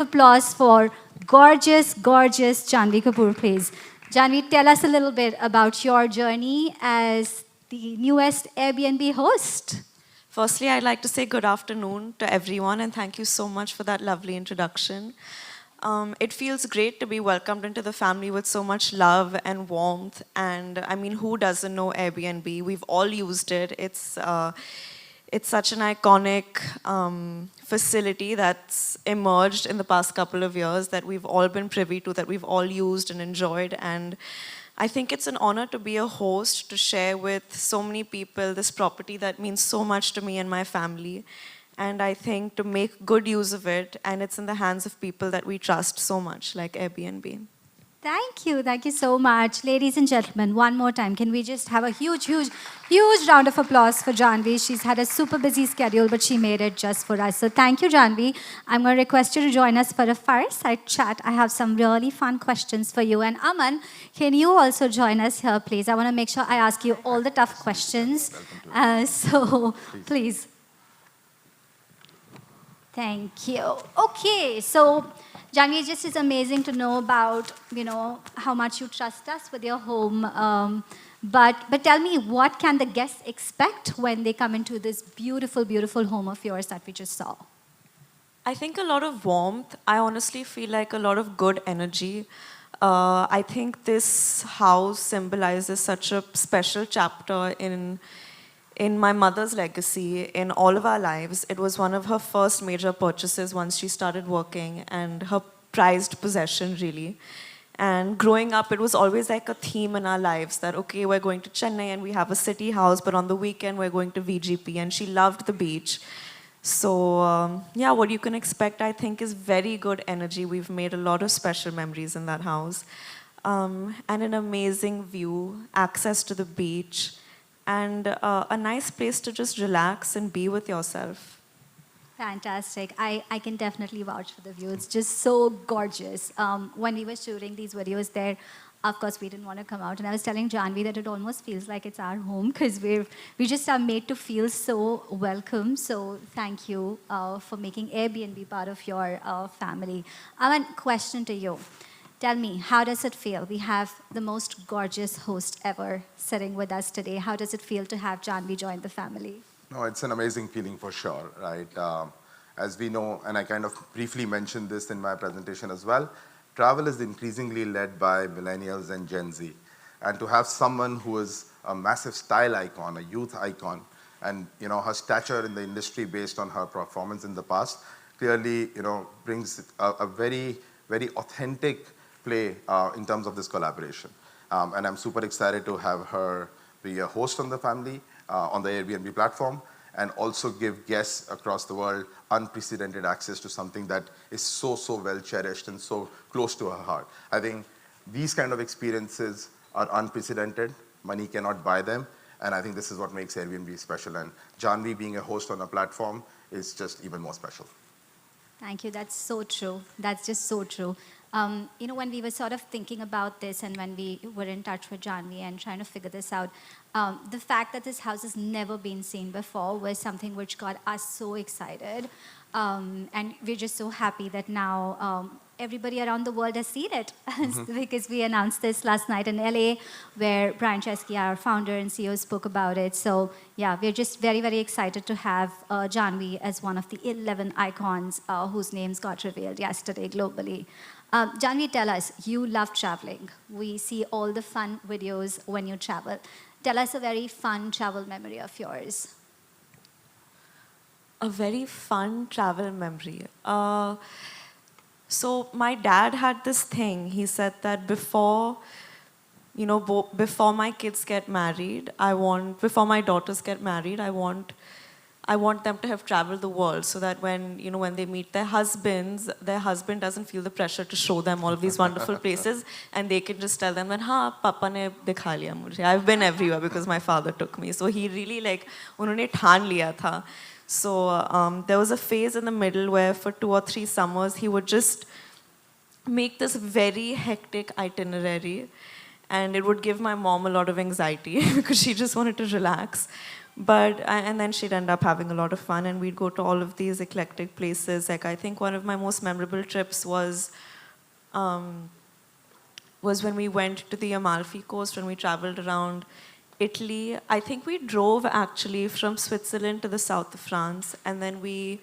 applause for gorgeous, gorgeous Janvi Kapoor, please. Janvi, tell us a little bit about your journey as the newest Airbnb host. Firstly, I'd like to say good afternoon to everyone and thank you so much for that lovely introduction. It feels great to be welcomed into the family with so much love and warmth. And I mean, who doesn't know Airbnb? We've all used it. It's such an iconic facility that's emerged in the past couple of years that we've all been privy to, that we've all used and enjoyed. And I think it's an honor to be a host, to share with so many people this property that means so much to me and my family. And I think to make good use of it, and it's in the hands of people that we trust so much, like Airbnb. Thank you so much. Ladies and gentlemen, one more time, can we just have a huge, huge, huge round of applause for Janvi? She's had a super busy schedule, but she made it just for us. So thank you, Janvi. I'm going to request you to join us for a fireside chat. I have some really fun questions for you. And Aman, can you also join us here, please? I want to make sure I ask you all the tough questions. So please. Thank you. Okay, so Janvi, it just is amazing to know about, how much you trust us with your home. But tell me, what can the guests expect when they come into this beautiful, beautiful home of yours that we just saw? I think a lot of warmth. I honestly feel like a lot of good energy. I think this house symbolizes such a special chapter in my mother's legacy, in all of our lives. It was one of her first major purchases once she started working, and her prized possession, really. And growing up, it was always like a theme in our lives that, okay, we're going to Chennai and we have a city house, but on the weekend we're going to VGP, and she loved the beach. So yeah, what you can expect, I think, is very good energy. We've made a lot of special memories in that house. And an amazing view, access to the beach, and a nice place to just relax and be with yourself. Fantastic. I can definitely vouch for the view. It's just so gorgeous. When we were shooting these videos there, of course, we didn't want to come out. And I was telling Janvi that it almost feels like it's our home because we just are made to feel so welcome. So thank you for making Airbnb part of your family. I have a question to you. Tell me, how does it feel? We have the most gorgeous host ever sitting with us today. How does it feel to have Janvi join the family? No, it's an amazing feeling for sure, right? As we know, and I kind of briefly mentioned this in my presentation as well, travel is increasingly led by millennials and Gen Z. And to have someone who is a massive style icon, a youth icon, and her stature in the industry based on her performance in the past, clearly brings a very, very authentic play in terms of this collaboration. And I'm super excited to have her be a host on the family, on the Airbnb platform, and also give guests across the world unprecedented access to something that is so, so well cherished and so close to her heart. I think these kind of experiences are unprecedented. Money cannot buy them. And I think this is what makes Airbnb special. And Janvi being a host on a platform is just even more special. Thank you. That's so true. That's just so true. When we were sort of thinking about this and when we were in touch with Janvi and trying to figure this out, the fact that this house has never been seen before was something which got us so excited. And we're just so happy that now everybody around the world has seen it because we announced this last night in LA where Brian Chesky, our founder and CEO, spoke about it. So yeah, we're just very, very excited to have Janvi as one of the 11 icons whose names got revealed yesterday globally. Janvi, tell us, you love traveling. We see all the fun videos when you travel. Tell us a very fun travel memory of yours. A very fun travel memory. So my dad had this thing. He said that before my kids get married, before my daughters get married, I want them to have traveled the world so that when they meet their husband doesn't feel the pressure to show them all of these wonderful places, and they can just tell them that, Papa ne dikha liya mujhe. I've been everywhere because my father took me. So he really unhone ठान लिया था. So there was a phase in the middle where for 2 or 3 summers, he would just make this very hectic itinerary, and it would give my mom a lot of anxiety because she just wanted to relax. But and then she'd end up having a lot of fun, and we'd go to all of these eclectic places. Like I think one of my most memorable trips um, was when we went to the Amalfi Coast, when we traveled around Italy. I think we drove actually from Switzerland to the south of France, and then we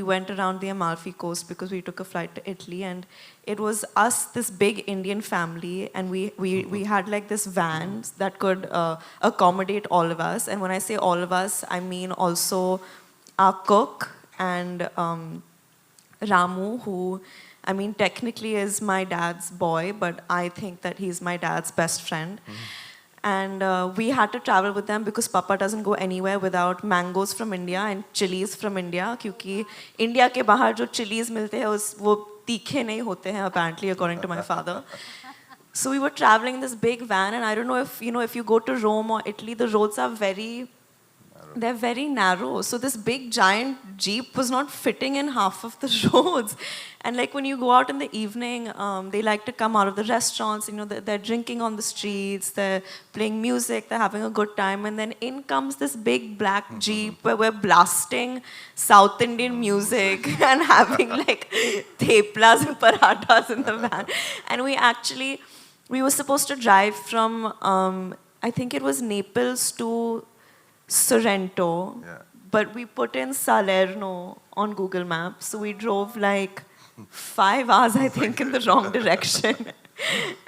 went around the Amalfi Coast because we took a flight to Italy, and it was us, this big Indian family, and we had like this van that could accommodate all of us. And when I say all of us, I mean also our cook and Ramu, who, I mean, technically is my dad's boy, but I think that he's my dad's best friend. And we had to travel with them because Papa doesn't go anywhere without mangoes from India and chilies from India. Because India के बाहर जो chilies मिलते हैं वो तीखे नहीं होते हैं apparently, according to my father. So we were traveling in this big van, and I don't know if you go to Rome or Italy, the roads are they're very narrow. So this big giant Jeep was not fitting in half of the roads. And like when you go out in the evening, they like to come out of the restaurants, they're drinking on the streets, they're playing music, they're having a good time. And then in comes this big black Jeep where we're blasting South Indian music and having like theplas and parathas in the van. And we were supposed to drive from, I think it was Naples to Sorrento, but we put in Salerno on Google Maps, so we drove like 5 hours, I think, in the wrong direction.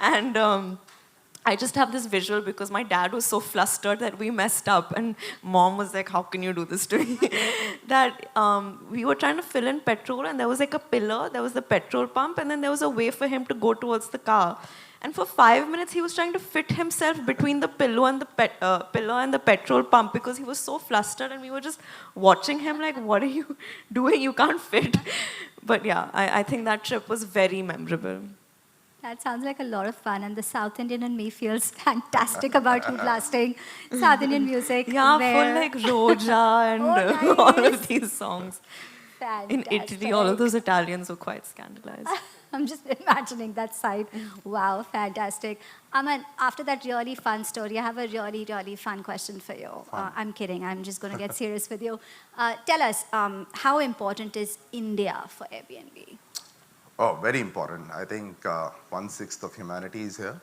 And I just have this visual because my dad was so flustered that we messed up, and mom was like, how can you do this to me? That we were trying to fill in petrol, and there was like a pillar, there was the petrol pump, and then there was a way for him to go towards the car. And for 5 minutes, he was trying to fit himself between the pillow and the petrol pump because he was so flustered, and we were just watching him like, what are you doing? You can't fit. But yeah, I think that trip was very memorable. That sounds like a lot of fun, and the South Indian in me feels fantastic about you blasting South Indian music. Yeah, full like Roja and Oh, all nice. of these songs. In Fantastic. Italy, all of those Italians were quite scandalized. I'm just imagining that side. Wow, fantastic. Aman, after that really fun story, I have a really, really fun question for you. I'm kidding. I'm just going to get serious with you. Tell us, how important is India for Airbnb? Oh, very important. I think 1/6 of humanity is here,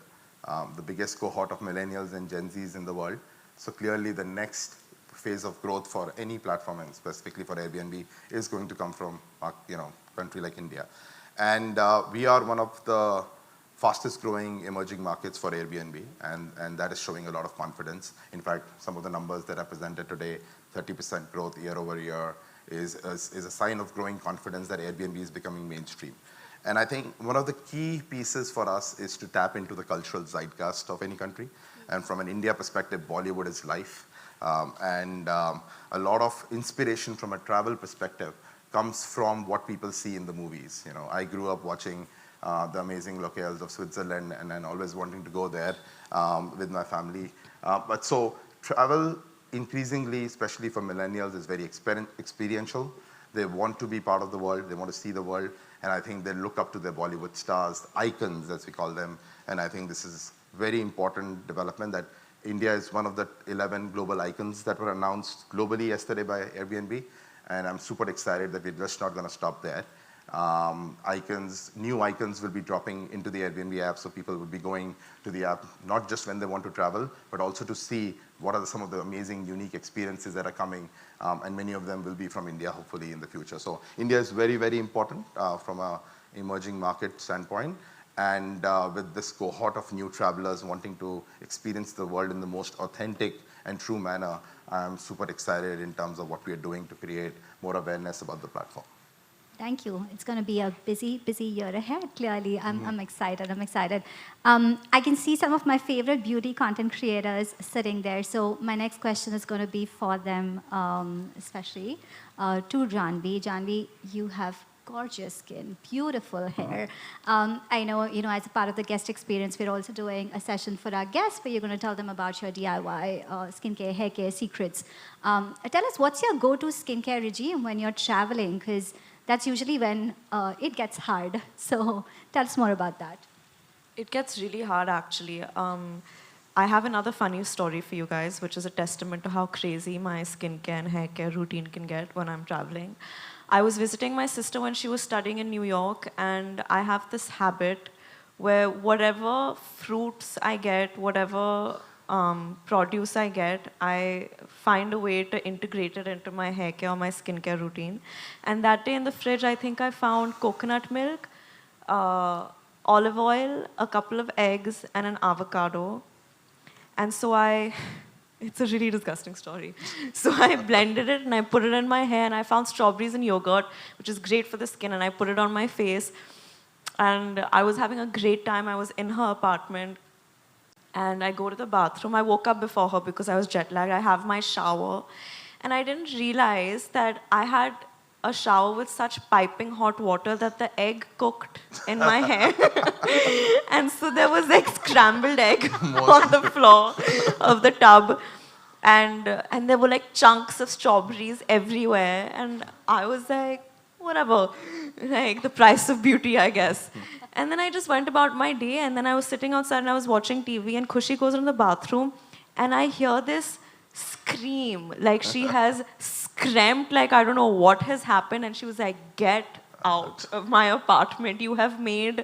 the biggest cohort of millennials and Gen Zs in the world. So clearly the next phase of growth for any platform, and specifically for Airbnb, is going to come from a country like India. And we are one of the fastest growing emerging markets for Airbnb, and that is showing a lot of confidence. In fact, some of the numbers that are presented today, 30% growth year over year, is a sign of growing confidence that Airbnb is becoming mainstream. And I think one of the key pieces for us is to tap into the cultural zeitgeist of any country. And from an India perspective, Bollywood is life. A lot of inspiration from a travel perspective comes from what people see in the movies. I grew up watching the amazing locales of Switzerland, and then always wanting to go there with my family. But so travel increasingly, especially for millennials, is very experiential. They want to be part of the world. They want to see the world. And I think they look up to their Bollywood stars, icons as we call them. And I think this is very important development that India is one of the 11 global icons that were announced globally yesterday by Airbnb. And I'm super excited that we're just not going to stop there. New icons will be dropping into the Airbnb app, so people will be going to the app not just when they want to travel, but also to see what are some of the amazing, unique experiences that are coming, and many of them will be from India, hopefully, in the future. So India is very, very important from an emerging market standpoint, and with this cohort of new travelers wanting to experience the world in the most authentic and true manner, I'm super excited in terms of what we are doing to create more awareness about the platform. Thank you. It's going to be a busy, busy year ahead, clearly. I'm excited. I'm excited. I can see some of my favorite beauty content creators sitting there. So my next question is going to be for them, especially to Janvi. Janvi, you have gorgeous skin, beautiful hair. I know, as a part of the guest experience, we're also doing a session for our guests where you're going to tell them about your DIY skincare, hair care secrets. Tell us, what's your go-to skincare regime when you're traveling? Because that's usually when it gets hard. So tell us more about that. It gets really hard, actually. I have another funny story for you guys, which is a testament to how crazy my skincare and hair care routine can get when I'm traveling. I was visiting my sister when she was studying in New York, and I have this habit where whatever fruits I get, whatever produce I get, I find a way to integrate it into my hair care or my skincare routine. And that day in the fridge, I think I found coconut milk, olive oil, a couple of eggs, and an avocado. And so it's a really disgusting story. So I blended it and I put it in my hair, and I found strawberries and yogurt, which is great for the skin, and I put it on my face. And I was having a great time. I was in her apartment, and I go to the bathroom. I woke up before her because I was jet lagged. I have my shower, and I didn't realize that I had a shower with such piping hot water that the egg cooked in my hair. And so there was like scrambled egg on the floor of the tub. And there were like chunks of strawberries everywhere. And I was like, whatever, like the price of beauty, I guess. And then I just went about my day, and then I was sitting outside and I was watching TV, and Khushi goes into the bathroom, and I hear this scream, like she has screamed, like I don't know what has happened, and she was like, "Get out of my apartment! You have made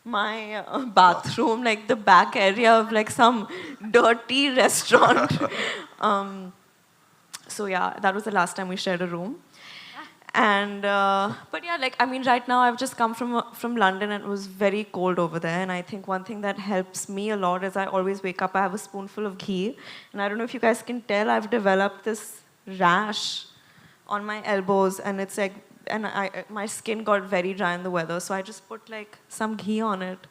my bathroom like the back area of like some dirty restaurant." So yeah, that was the last time we shared a room. And but yeah, like I mean, right now I've just come from London, and it was very cold over there. And I think one thing that helps me a lot is I always wake up, I have a spoonful of ghee, and I don't know if you guys can tell, I've developed this rash on my elbows, and it's like, and my skin got very dry in the weather, so I just put like some ghee on it,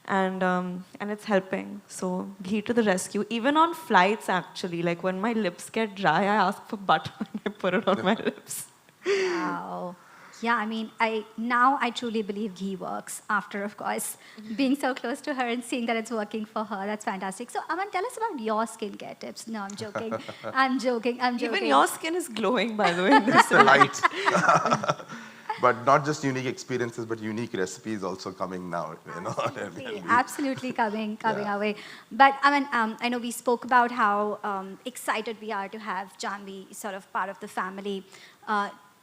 and it's helping. So ghee to the rescue. Even on flights, actually, like when my lips get dry, I ask for butter and I put it on my lips. Wow. Yeah, I mean, I truly believe ghee works after, of course, being so close to her and seeing that it's working for her. That's fantastic. So, Aman, tell us about your skincare tips. No, I'm joking. I'm joking. I'm joking. Even your skin is glowing, by the way. In this Right. But not just unique experiences, but unique recipes also coming now. Absolutely coming our way. But I mean, I know we spoke about how excited we are to have Janvi sort of part of the family.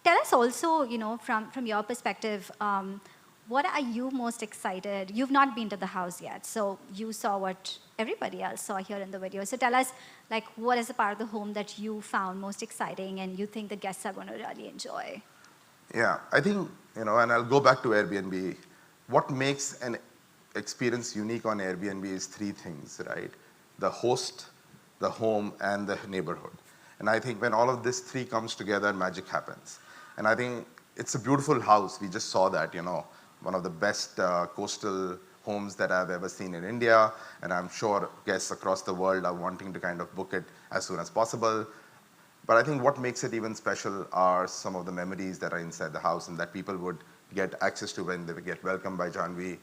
Tell us also, from your perspective, what are you most excited? You've not been to the house yet, so you saw what everybody else saw here in the video. So tell us, like, what is the part of the home that you found most exciting and you think the guests are going to really enjoy? Yeah, I think, and I'll go back to Airbnb. What makes an experience unique on Airbnb is three things, right? The host, the home, and the neighborhood. And I think when all of this three comes together, magic happens. And I think it's a beautiful house. We just saw that, one of the best coastal homes that I've ever seen in India. And I'm sure guests across the world are wanting to kind of book it as soon as possible. But I think what makes it even special are some of the memories that are inside the house and that people would get access to when they get welcomed by Janvi.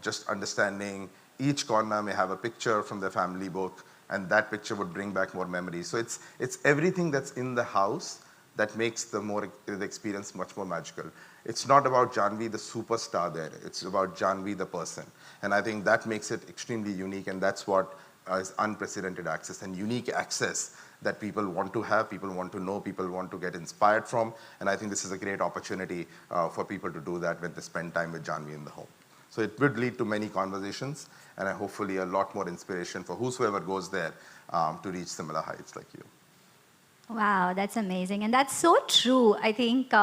Just understanding each corner may have a picture from their family book, and that picture would bring back more memories. So it's everything that's in the house that makes the experience much more magical. It's not about Janvi, the superstar there. It's about Janvi, the person. And I think that makes it extremely unique, and that's what is unprecedented access and unique access that people want to have, people want to know, people want to get inspired from. And I think this is a great opportunity for people to do that when they spend time with Janvi in the home. So it would lead to many conversations, and hopefully a lot more inspiration for whosoever goes there to reach similar heights like you. Wow, that's amazing. And that's so true. I think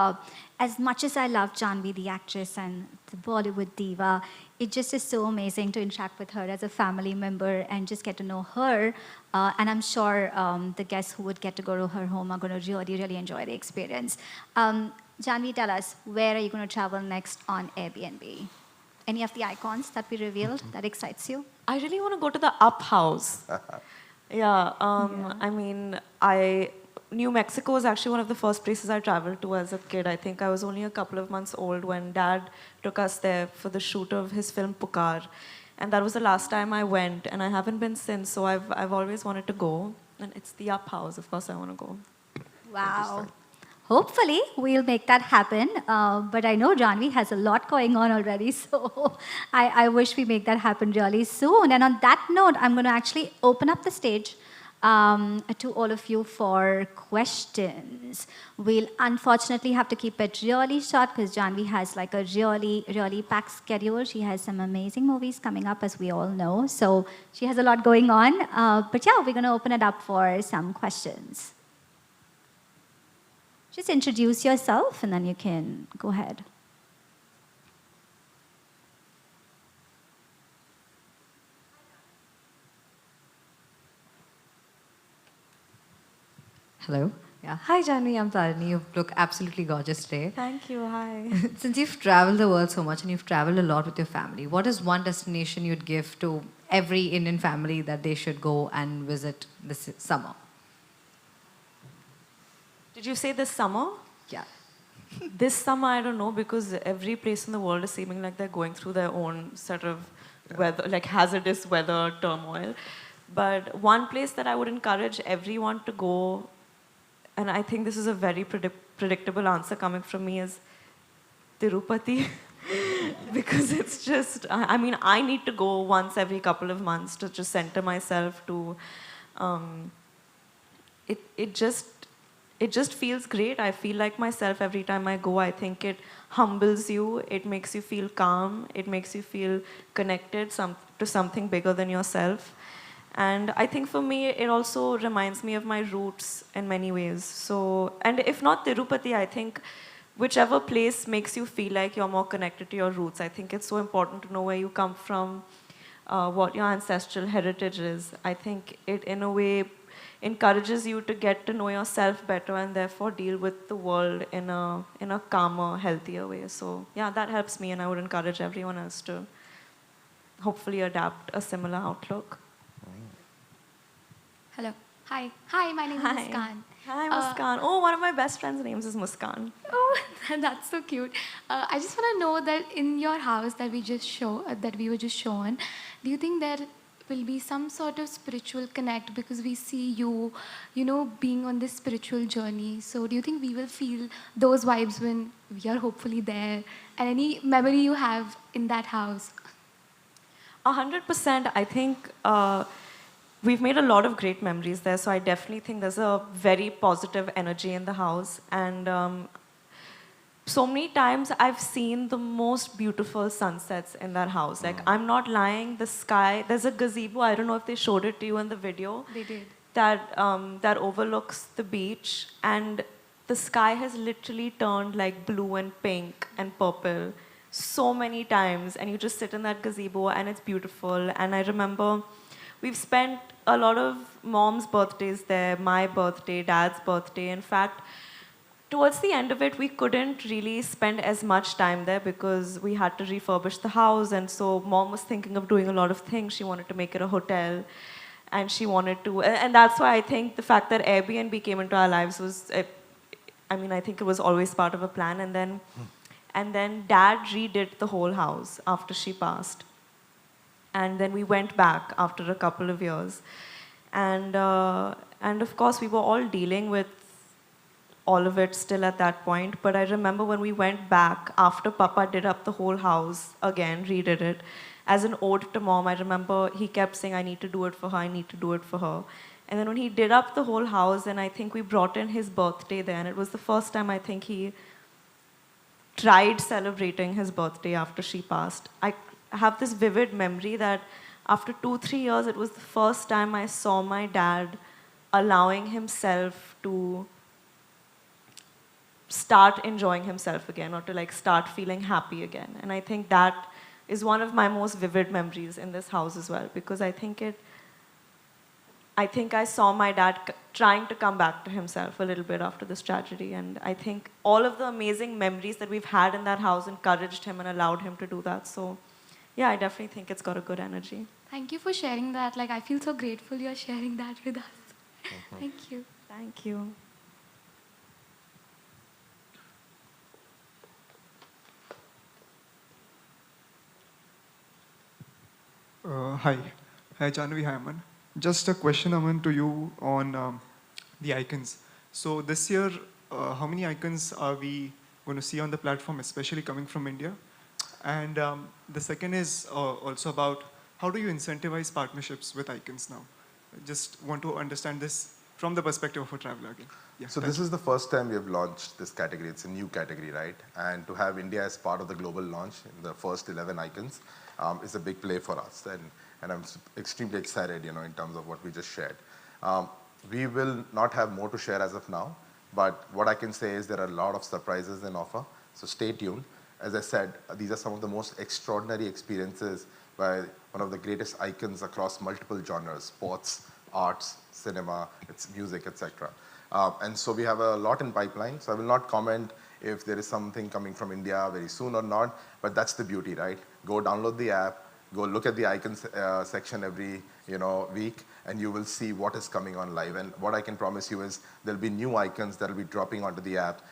as much as I love Janvi, the actress and the Bollywood diva, it just is so amazing to interact with her as a family member and just get to know her. And I'm sure the guests who would get to go to her home are going to really, really enjoy the experience. Janvi, tell us, where are you going to travel next on Airbnb? Any of the icons that we revealed that excites you? I really want to go to the Up House. I mean, New Mexico was actually one of the first places I traveled to as a kid. I think I was only a couple of months old when Dad took us there for the shoot of his film Pukar. And that was the last time I went, and I haven't been since, so I've always wanted to go. And it's the Up House, of course I want to go. Wow. hopefully we'll make that happen. But I know Janvi has a lot going on already, so I wish we make that happen really soon. And on that note, I'm going to actually open up the stage to all of you for questions. We'll unfortunately have to keep it really short because Janvi has like a really, really packed schedule. She has some amazing movies coming up, as we all know. So she has a lot going on. But yeah, we're going to open it up for some questions. Just introduce yourself and then you can go ahead. Hello. Yeah. Hi, Janvi. I'm Tarini. You look absolutely gorgeous today. Thank you. Hi. Since you've traveled the world so much and you've traveled a lot with your family, what is one destination you'd give to every Indian family that they should go and visit this summer? Did you say this summer? Yeah. This summer, I don't know, because every place in the world is seeming like they're going through their own sort of weather, like hazardous weather turmoil. But one place that I would encourage everyone to go, and I think this is a very predictable answer coming from me, is Tirupati. Because it's just, I mean, I need to go once every couple of months to just center myself to, it just feels great. I feel like myself every time I go. I think it humbles you. It makes you feel calm. It makes you feel connected to something bigger than yourself. And I think for me, it also reminds me of my roots in many ways. So, and if not Tirupati, I think whichever place makes you feel like you're more connected to your roots. I think it's so important to know where you come from, what your ancestral heritage is. I think it, in a way, encourages you to get to know yourself better and therefore deal with the world in a calmer, healthier way. So yeah, that helps me, and I would encourage everyone else to hopefully adapt a similar outlook. Hello. Hi. Hi, my name is Muskan. Hi, Muskan. Oh, one of my best friend's names is Muskan. Oh, that's so cute. I just want to know that in your house that we were just shown, do you think there will be some sort of spiritual connect because we see you, being on this spiritual journey? So do you think we will feel those vibes when we are hopefully there? And any memory you have in that house? 100%. I think we've made a lot of great memories there, so I definitely think there's a very positive energy in the house. And so many times I've seen the most beautiful sunsets in that house. Like, I'm not lying, the sky, there's a gazebo, I don't know if they showed it to you in the video. They did. That overlooks the beach, and the sky has literally turned like blue and pink and purple so many times, and you just sit in that gazebo and it's beautiful. And I remember we've spent a lot of mom's birthdays there, my birthday, dad's birthday. In fact, towards the end of it, we couldn't really spend as much time there because we had to refurbish the house. And so mom was thinking of doing a lot of things. She wanted to make it a hotel. And she wanted to, and that's why I think the fact that Airbnb came into our lives was, I mean, I think it was always part of a plan. And then dad redid the whole house after she passed. And then we went back after a couple of years. And of course, we were all dealing with all of it still at that point. But I remember when we went back, after Papa did up the whole house again, redid it, as an ode to mom, I remember he kept saying, I need to do it for her, I need to do it for her. And then when he did up the whole house, and I think we brought in his birthday there, and it was the first time I think he tried celebrating his birthday after she passed. I have this vivid memory that after 2-3 years, it was the first time I saw my dad allowing himself to start enjoying himself again, or to like start feeling happy again. And I think that is one of my most vivid memories in this house as well, because I think I saw my dad trying to come back to himself a little bit after this tragedy. And I think all of the amazing memories that we've had in that house encouraged him and allowed him to do that. So yeah, I definitely think it's got a good energy. Thank you for sharing that. Like, I feel so grateful you're sharing that with us. Thank you. Thank you. Hi. Hi, Janvi. Hi, Aman. Just a question, Aman, to you on the icons. So this year, how many icons are we going to see on the platform, especially coming from India? And the second is also about how do you incentivize partnerships with icons now? I just want to understand this from the perspective of a traveler again. Yeah, So thank this you. is the first time we have launched this category. It's a new category, right? And to have India as part of the global launch in the first 11 icons is a big play for us. And I'm extremely excited, you know, in terms of what we just shared. We will not have more to share as of now, but what I can say is there are a lot of surprises in offer. So stay tuned. As I said, these are some of the most extraordinary experiences by one of the greatest icons across multiple genres: sports, arts, cinema, it's music, etc. And so we have a lot in pipeline. So I will not comment if there is something coming from India very soon or not, but that's the beauty, right? Go download the app, go look at the icons section every week, and you will see what is coming on live. And what I can promise you is there'll be new icons that will be dropping onto the app,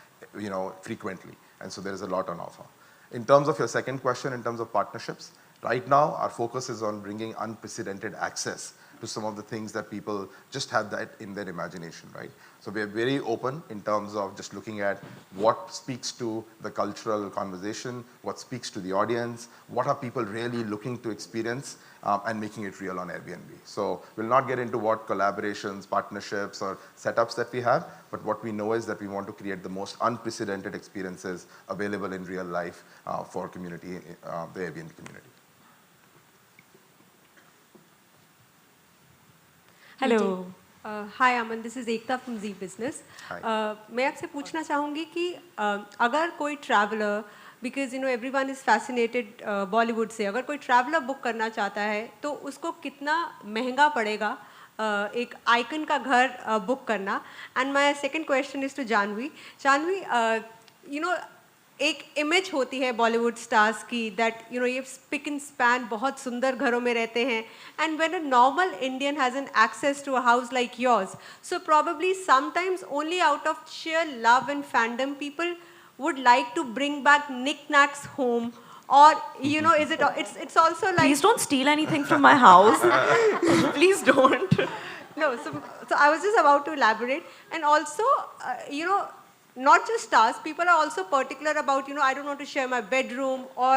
frequently. And so there is a lot on offer. In terms of your second question, in terms of partnerships, right now our focus is on bringing unprecedented access to some of the things that people just have that in their imagination, right? So we are very open in terms of just looking at what speaks to the cultural conversation, what speaks to the audience, what are people really looking to experience, and making it real on Airbnb. So we'll not get into what collaborations, partnerships, or setups that we have, but what we know is that we want to create the most unprecedented experiences available in real life for community, the Airbnb community. Hello. Hi Aman, this is Ekta from Zee business. मैं आपसे पूछना चाहूँगी कि अगर कोई ट्रैवलर, because everyone is fascinated Bollywood से, अगर कोई ट्रैवलर बुक करना चाहता है तो उसको कितना महंगा पड़ेगा एक आइकन का घर बुक करना. And my second question is to Janhvi. Janhvi, एक इमेज होती है बॉलीवुड स्टार्स की दैट ये स्पिक एंड स्पैन बहुत सुंदर घरों में रहते हैं, and when a normal Indian has an access to a house like yours, so probably sometimes only out of share love and fandom people would like to bring back knickknacks home, or is it's also like, Please don't steal anything from my house. Please don't. no, so I was just about to elaborate. And also not just stars, people are also particular about I don't want to share my bedroom or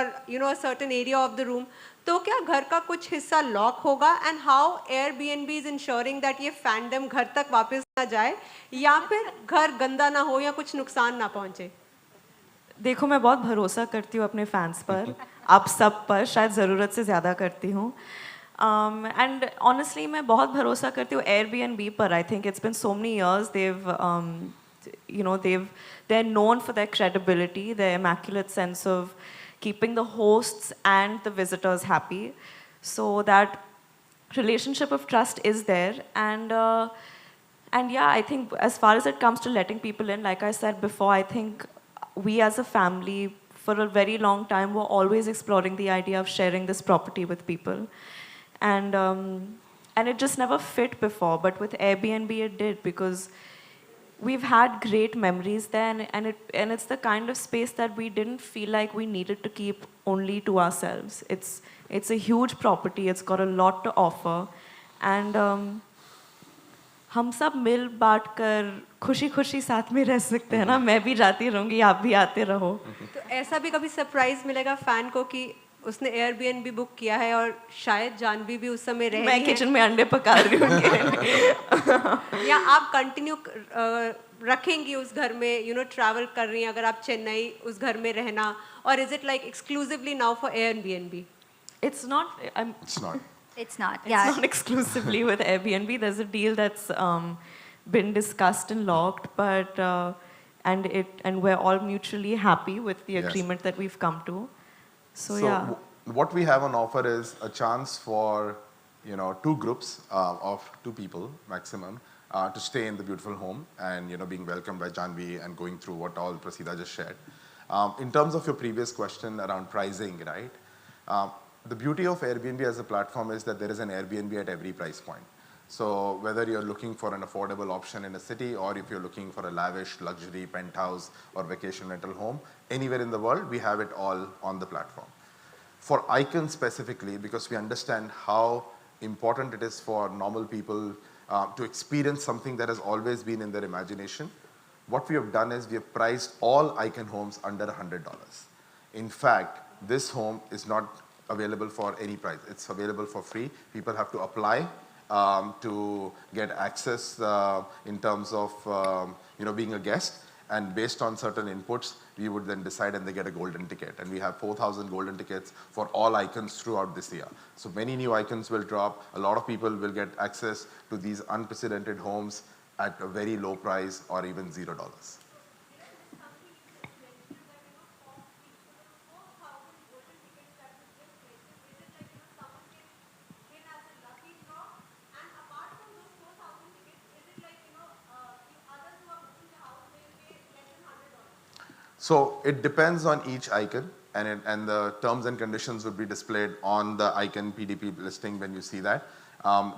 a certain area of the room. तो क्या घर का कुछ हिस्सा lock होगा, and how Airbnb is ensuring that ये fandom घर तक वापस ना जाए, या फिर घर गंदा ना हो या कुछ नुकसान ना पहुंचे? देखो, मैं बहुत भरोसा करती हूँ अपने फैंस पर, आप सब पर, शायद ज़रूरत से ज़्यादा करती हूँ. एंड ऑनेस्टली मैं बहुत भरोसा करती हूँ Airbnb पर. I think it's been so many years. they're known for their credibility, their immaculate sense of keeping the hosts and the visitors happy. So that relationship of trust is there. And yeah, I think as far as it comes to letting people in, like I said before, I think we as a family for a very long time were always exploring the idea of sharing this property with people. And it just never fit before, but with Airbnb it did, because we've had great memories there, and it's the kind of space that we didn't feel like we needed to keep only to ourselves. It's a huge property, it's got a lot to offer, and हम सब मिल बांट कर खुशी खुशी साथ में रह सकते हैं ना. मैं भी जाती रहूँगी, आप भी आते रहो. तो ऐसा भी कभी सरप्राइज मिलेगा फैन को कि उसने Airbnb बुक किया है और शायद जानवी भी उस समय रह मैं रही है, किचन में अंडे पका रही हूँ. या आप कंटिन्यू रखेंगी उस घर में, ट्रैवल कर रही हैं अगर आप चेन्नई उस घर में रहना, और is it like exclusively now for Airbnb? It's not. It's not. It's not. It's Yeah. not exclusively with Airbnb. There's a deal that's been discussed and locked, but and we're all mutually happy with the Yes. agreement that we've come to. So yeah. What we have on offer is a chance for two groups of two people maximum to stay in the beautiful home, and being welcomed by Janvi and going through what all Prasida just shared. In terms of your previous question around pricing, right? The beauty of Airbnb as a platform is that there is an Airbnb at every price point. So whether you're looking for an affordable option in a city, or if you're looking for a lavish luxury penthouse or vacation rental home, anywhere in the world, we have it all on the platform. For icons specifically, because we understand how important it is for normal people to experience something that has always been in their imagination, what we have done is we have priced all Icon homes under $100. In fact, this home is not available for any price. It's available for free. People have to apply to get access in terms of being a guest, and based on certain inputs, we would then decide and they get a golden ticket. And we have 4,000 golden tickets for all Icons throughout this year. So many new Icons will drop. A lot of people will get access to these unprecedented homes at a very low price or even $0. So it depends on each Icon, and the terms and conditions would be displayed on the Icon PDP listing when you see that.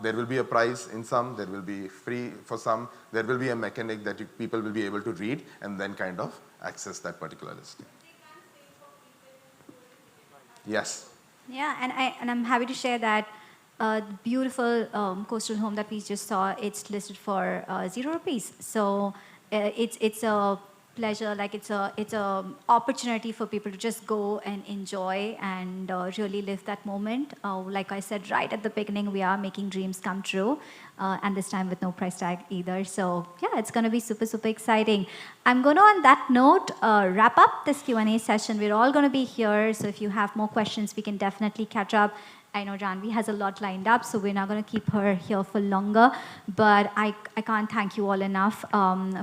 There will be a price in some, there will be free for some, there will be a mechanic that people will be able to read and then kind of access that particular listing. Yes. Yeah, and I'm happy to share that beautiful coastal home that we just saw, it's listed for 0 rupees. So it's a pleasure, like it's a opportunity for people to just go and enjoy and really live that moment. Like I said right at the beginning, we are making dreams come true, and this time with no price tag either. So yeah, it's going to be super, super exciting. I'm going to, on that note, wrap up this Q&A session. We're all going to be here, so if you have more questions, we can definitely catch up. I know Janvi has a lot lined up, so we're not going to keep her here for longer. But I can't thank you all enough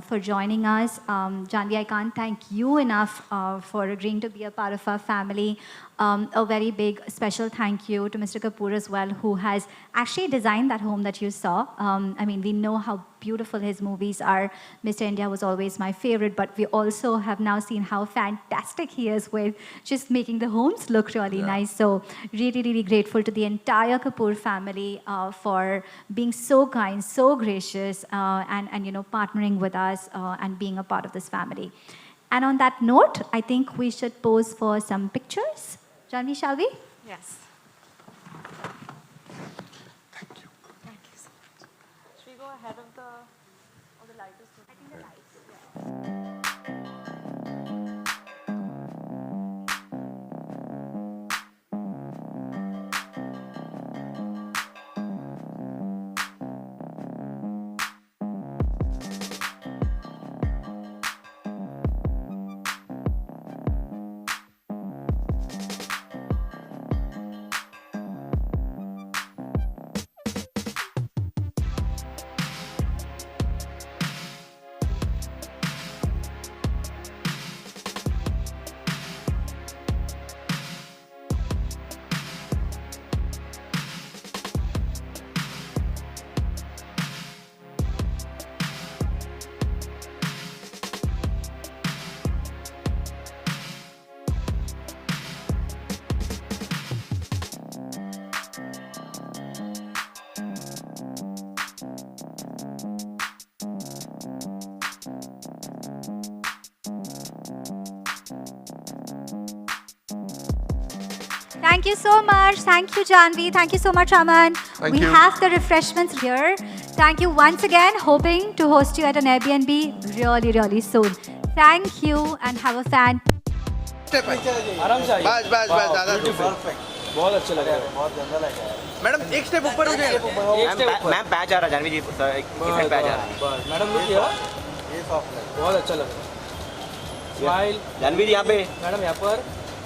for joining us. Janvi, I can't thank you enough for agreeing to be a part of our family. A very big special thank you to Mr. Kapoor as well, who has actually designed that home that you saw. I mean, we know how beautiful his movies are. Mr. India was always my favorite, but we also have now seen how fantastic he is with just making the homes look really nice. So really, really grateful to the entire Kapoor family for being so kind, so gracious, and partnering with us and being a part of this family. And on that note, I think we should pose for some pictures. Janvi, shall we? Yes. Thank you so much. Should we go ahead of the lighters? I think the lights, yeah. Thank you so much. Thank you, Janvi. Thank you so much, Aman. Thank we you. have the refreshments here. Thank you once again. Hoping to host you at an Airbnb really, really soon. Thank you and have a fan. आराम से बस बस बस ज़्यादा perfect बहुत अच्छा लगा बहुत गंदा लगा मैडम एक स्टेप ऊपर हो जाए मैम पैच आ रहा जानवी जी एक पैच आ रहा मैडम लुक किया ये सॉफ्ट है बहुत अच्छा लग रहा स्माइल जानवी जी यहाँ पे मैडम यहाँ पर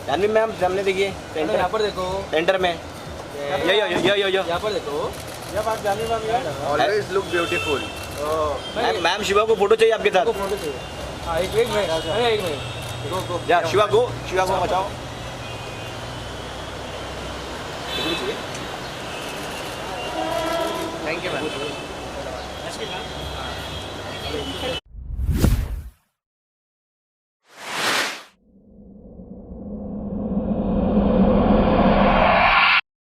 जानवी मैम सामने देखिए सेंटर यहाँ पर देखो सेंटर में यो यहाँ पर देखो जब आप Janhvi ma'am always look beautiful ma'am Shiva को फोटो चाहिए आपके साथ फोटो चाहिए हाँ एक मिनट अरे एक minute Go. Yeah, Shiva go बचाओ थैंक यू मैम